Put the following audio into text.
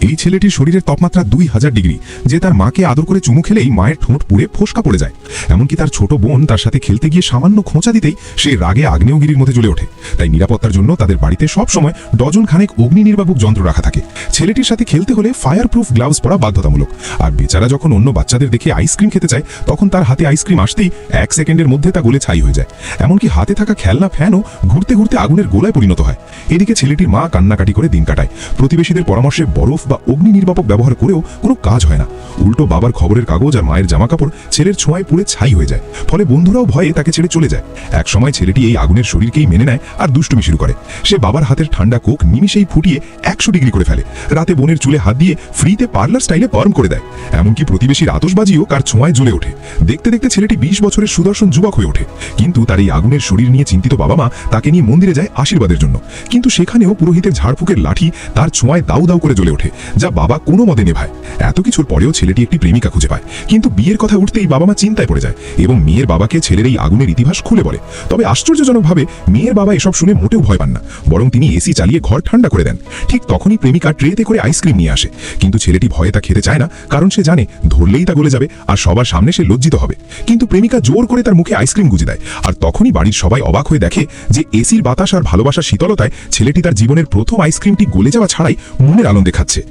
এই ছেলেটির শরীরের তাপমাত্রা 2000 ডিগ্রি, যে তার মাকে আদর করে চুমু খেলেই মায়ের ঠোঁট পুড়ে ফোসকা পড়ে যায়। এমনকি তার ছোট বোন তার সাথে খেলতে গিয়ে সামান্য খোঁচা দিতেই সে রাগে আগ্নেয়গিরির মধ্যে জ্বলে ওঠে। তাই নিরাপত্তার জন্য তাদের বাড়িতে সবসময় ডজন খানেক অগ্নি নির্বাপক যন্ত্র রাখা থাকে। ছেলেটির সাথে খেলতে হলে ফায়ার প্রুফ গ্লাভস পরা বাধ্যতামূলক। আর বেচারা যখন অন্য বাচ্চাদের দেখে আইসক্রিম খেতে চায়, তখন তার হাতে আইসক্রিম আসতেই 1 সেকেন্ডের মধ্যে তা গলে ছাই হয়ে যায়। এমনকি হাতে থাকা খেলনা ফ্যানও ঘুরতে ঘুরতে আগুনের গোলায় পরিণত হয়। এদিকে ছেলেটির মা কান্নাকাটি করে দিন কাটায়। প্রতিবেশীদের পরামর্শে বরফ বা অগ্নি নির্বাপক ব্যবহার করেও কোনো কাজ হয় না। উল্টো বাবার খবরের কাগজ আর মায়ের জামাকাপড় ছেলের ছোঁয়ায় পুড়ে ছাই হয়ে যায়। ফলে বন্ধুরাও ভয়ে তাকে ছেড়ে চলে যায়। এক সময় ছেলেটি এই আগুনের শরীরকেই মেনে নেয় আর দুষ্টুমি শুরু করে। সে বাবার হাতের ঠান্ডা কোক নিমিষেই ফুটিয়ে 100 ডিগ্রি করে ফেলে। রাতে বোনের চুলে হাত দিয়ে ফ্রিতে পার্লার স্টাইলে পার্ম করে দেয়। এমনকি প্রতিবেশীর আতশবাজিও কার ছোঁয়ায় জ্বলে ওঠে। দেখতে দেখতে ছেলেটি 20 বছরের সুদর্শন যুবক হয়ে ওঠে। কিন্তু তার এই আগুনের শরীর নিয়ে চিন্তিত বাবা মা তাকে নিয়ে মন্দিরে যায় আশীর্বাদের জন্য। কিন্তু সেখানেও পুরোহিতের ঝাড়ফুঁকের লাঠি তার ছোঁয়ায় দাউ দাউ করে জ্বলে ওঠে, যা বাবা কোনো মতে নেভায়। এত কিছুর পরেও ছেলেটি একটি প্রেমিকা খুঁজে পায়। কিন্তু বিয়ের কথা উঠতেই বাবা মা চিন্তায় পড়ে যায় এবং মেয়ের বাবাকে ছেলের এই আগুনের ইতিহাস খুলে বলে। তবে আশ্চর্যজনকভাবে মেয়ের বাবা এসব শুনে মোটেও ভয় পান না, বরং তিনি এসি চালিয়ে ঘর ঠান্ডা করে দেন। ঠিক তখনই প্রেমিকা ট্রেতে করে আইসক্রিম নিয়ে আসে। কিন্তু ছেলেটি ভয়ে তা খেতে চায় না, কারণ সে জানে ধরলেই তা গলে যাবে আর সবার সামনে সে লজ্জিত হবে। কিন্তু প্রেমিকা জোর করে তার মুখে আইসক্রিম গুঁজে দেয়। আর তখনই বাড়ির সবাই অবাক হয়ে দেখে যে এসির বাতাস আর ভালোবাসার শীতলতায় ছেলেটি তার জীবনের প্রথম আইসক্রিমটি গলে যাওয়া ছাড়াই মনের আনন্দে খাচ্ছে।